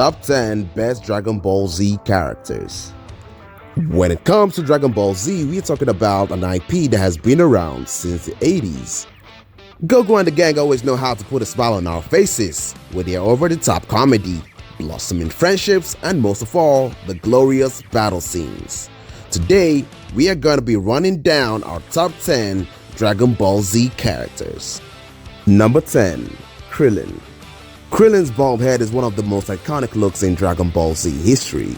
Top 10 Best Dragon Ball Z Characters. When it comes to Dragon Ball Z, we're talking about an IP that has been around since the 80s. Goku and the gang always know how to put a smile on our faces with their over-the-top comedy, blossoming friendships, and most of all, the glorious battle scenes. Today, we are going to be running down our top 10 Dragon Ball Z characters. Number 10. Krillin. Krillin's bald head is one of the most iconic looks in Dragon Ball Z history.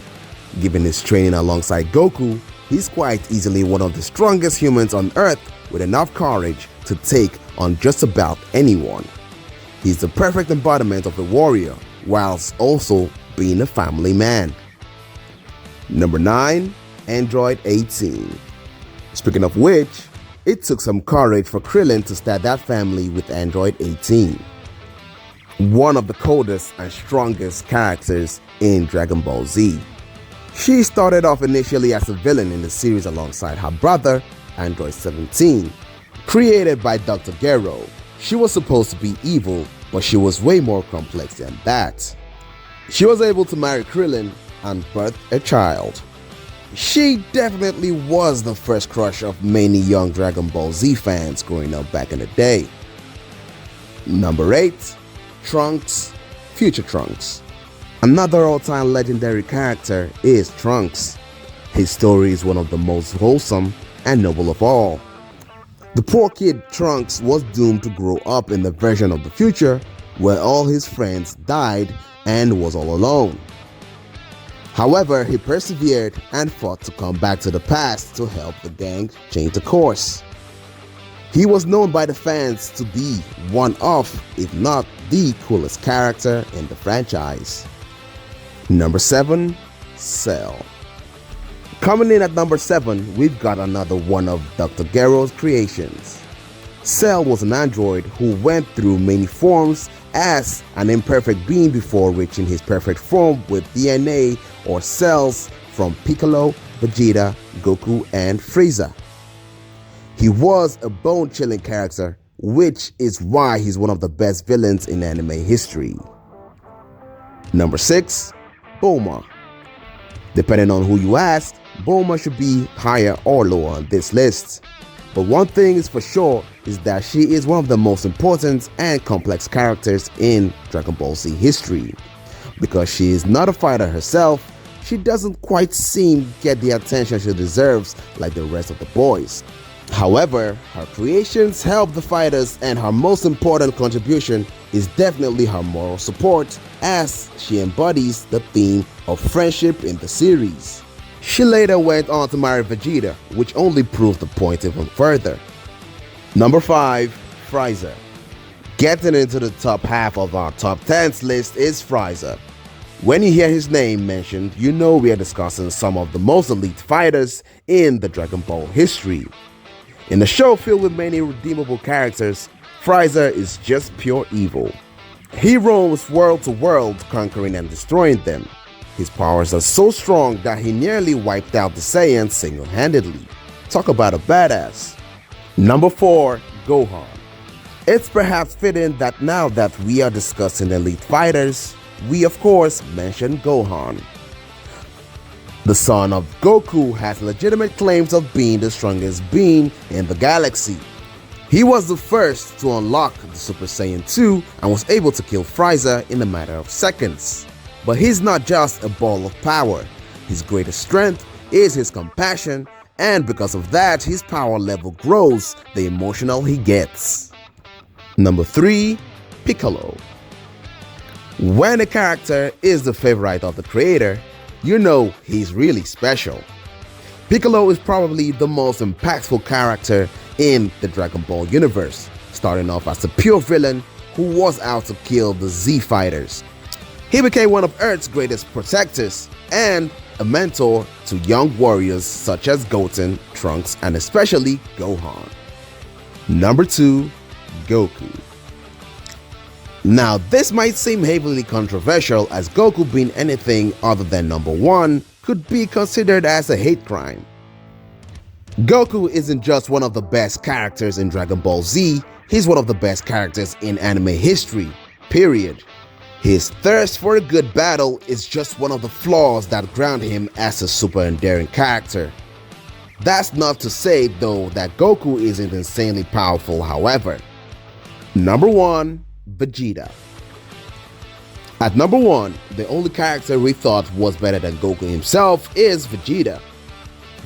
Given his training alongside Goku, he's quite easily one of the strongest humans on Earth with enough courage to take on just about anyone. He's the perfect embodiment of a warrior, whilst also being a family man. Number 9. Android 18. Speaking of which, it took some courage for Krillin to start that family with Android 18. One of the coldest and strongest characters in Dragon Ball Z. She started off initially as a villain in the series alongside her brother, Android 17. Created by Dr. Gero, she was supposed to be evil, but she was way more complex than that. She was able to marry Krillin and birth a child. She definitely was the first crush of many young Dragon Ball Z fans growing up back in the day. Number 8. Trunks, Future Trunks. Another all-time legendary character is Trunks. His story is one of the most wholesome and noble of all. The poor kid Trunks was doomed to grow up in the version of the future where all his friends died and was all alone. However, he persevered and fought to come back to the past to help the gang change the course. He was known by the fans to be one of, if not the coolest character in the franchise. Number 7. Cell. Coming in at number 7, we've got another one of Dr. Gero's creations. Cell was an android who went through many forms as an imperfect being before reaching his perfect form with DNA or cells from Piccolo, Vegeta, Goku, and Frza. He was a bone-chilling character, which is why he's one of the best villains in anime history. Number 6. Bulma. Depending on who you ask, Bulma should be higher or lower on this list. But one thing is for sure is that she is one of the most important and complex characters in Dragon Ball Z history. Because she is not a fighter herself, she doesn't quite seem to get the attention she deserves like the rest of the boys. However, her creations help the fighters, and her most important contribution is definitely her moral support, as she embodies the theme of friendship in the series. She later went on to marry Vegeta, which only proved the point even further. Number 5. Frza. Getting into the top half of our top 10s list is Frza. When you hear his name mentioned, you know we are discussing some of the most elite fighters in the Dragon Ball history. In a show filled with many redeemable characters, Frza is just pure evil. He roams world to world, conquering and destroying them. His powers are so strong that he nearly wiped out the Saiyan single-handedly. Talk about a badass. Number 4. Gohan. It's perhaps fitting that now that we are discussing elite fighters, we of course mention Gohan. The son of Goku has legitimate claims of being the strongest being in the galaxy. He was the first to unlock the Super Saiyan 2 and was able to kill Frieza in a matter of seconds. But he's not just a ball of power. His greatest strength is his compassion, and because of that, his power level grows the emotional he gets. Number 3. Piccolo. When a character is the favorite of the creator, you know he's really special. Piccolo is probably the most impactful character in the Dragon Ball universe, starting off as a pure villain who was out to kill the Z fighters. He became one of Earth's greatest protectors and a mentor to young warriors such as Goten, Trunks, and especially Gohan. Number 2. Goku. Now, this might seem heavily controversial, as Goku being anything other than number 1 could be considered as a hate crime. Goku isn't just one of the best characters in Dragon Ball Z, he's one of the best characters in anime history, period. His thirst for a good battle is just one of the flaws that ground him as a super endearing character. That's not to say though that Goku isn't insanely powerful, however. Number 1. Vegeta. At number 1, the only character we thought was better than Goku himself is Vegeta.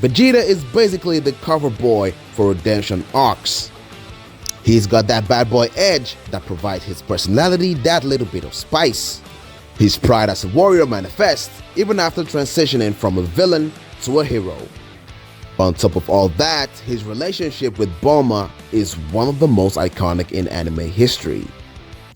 Vegeta is basically the cover boy for redemption arcs. He's got that bad boy edge that provides his personality that little bit of spice. His pride as a warrior manifests even after transitioning from a villain to a hero. On top of all that, his relationship with Bulma is one of the most iconic in anime history.